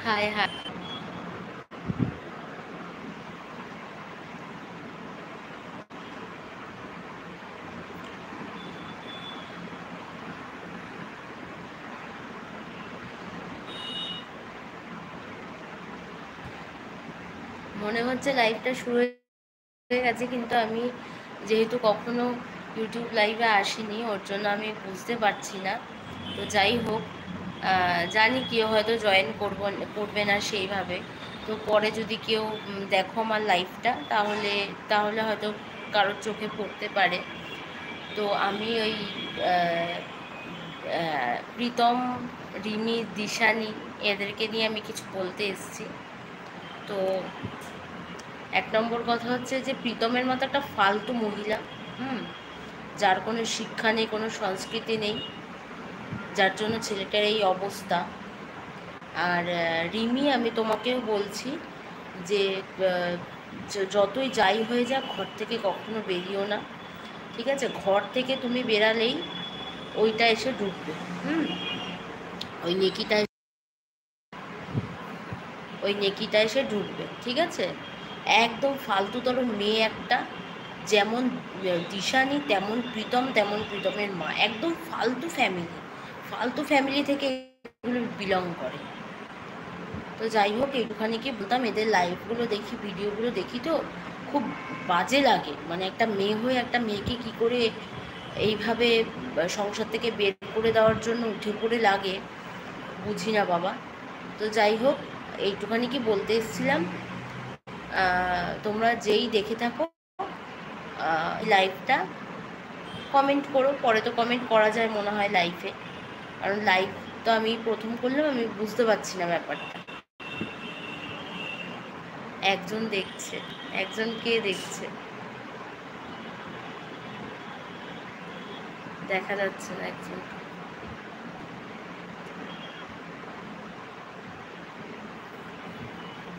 High high. মনে হচ্ছে লাইভটা শুরু হয়ে গেছে, কিন্তু আমি যেহেতু কখনো ইউটিউব লাইভে আসিনি, ওর জন্য আমি বুঝতে পারছি না। তো যাই হোক, জানি কেউ হয়তো জয়েন করবে না সেইভাবে। তো পরে যদি কেউ দেখো আমার লাইভটা, তাহলে তাহলে হয়তো কারোর চোখে পড়তে পারে। তো আমি ওই প্রীতম, রিমি, দিশানি এদেরকে নিয়ে আমি কিছু বলতে এসেছি। তো এক নম্বর কথা হচ্ছে যে প্রীতমের মতো একটা ফালতু মহিলা, যার কোনো শিক্ষা নেই, কোনো সংস্কৃতি নেই, যার জন্য ছেলেটার এই অবস্থা। আর রিমি, আমি তোমাকেও বলছি যে যতই যাই হয়ে যাক, ঘর থেকে কখনো বেরিও না, ঠিক আছে? ঘর থেকে তুমি বেরালেই ওইটা এসে ঢুকবে, ওই নেকিটা এসে ঢুকবে, ঠিক আছে? একদম ফালতুতর মেয়ে একটা। যেমন দিশানি, তেমন প্রীতম, তেমন প্রীতমের মা। একদম ফালতু ফ্যামিলি থেকে এগুলো বিলং করে। তো যাই হোক, একটুখানি কি বলতাম, এদের লাইভগুলো দেখি, ভিডিওগুলো দেখি, তো খুব বাজে লাগে। মানে একটা মেয়ে হয়ে একটা মেয়েকে কি করে এইভাবে সংসার থেকে বের করে দেওয়ার জন্য উঠে পড়ে লাগে, বুঝি না বাবা। তো যাই হোক, এইটুখানি কি বলতে এসেছিলাম। তোমরা যেই দেখে থাকো লাইভটা, কমেন্ট করো। পরে তো কমেন্ট করা যায় মনে হয় লাইভে, কারণ লাইভ তো আমি প্রথম করলাম, আমি বুঝতে পারছি না ব্যাপারটা। একজন দেখছে, একজন কে দেখছে দেখা যাচ্ছে না একজন।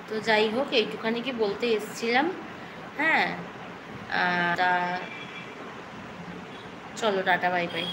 তো যাই হোক, এইটুখানি কি বলতে এসছিলাম। হ্যাঁ, তা চলো, টাটা, বাই বাই।